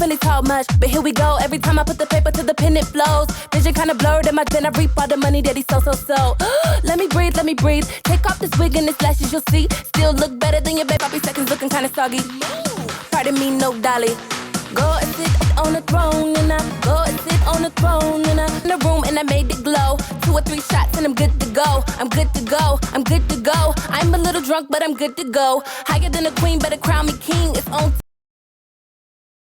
money talk much, but here we go. Every time I put the paper to the pen, it flows. Vision kinda blurred in my den, I reap all the money that he so. Let me breathe, let me breathe. Take off this wig and this lashes, you'll see. Still look better than your babe, I'll be seconds looking kinda soggy. Pardon me, no dolly. Go and sit on the throne, and I go and sit on the throne, and I'm in the room and I made it glow. 2 or 3 shots and I'm good to go. I'm good to go. I'm good to go. I'm a little drunk, but I'm good to go. Higher than a queen, better crown me king. It's on.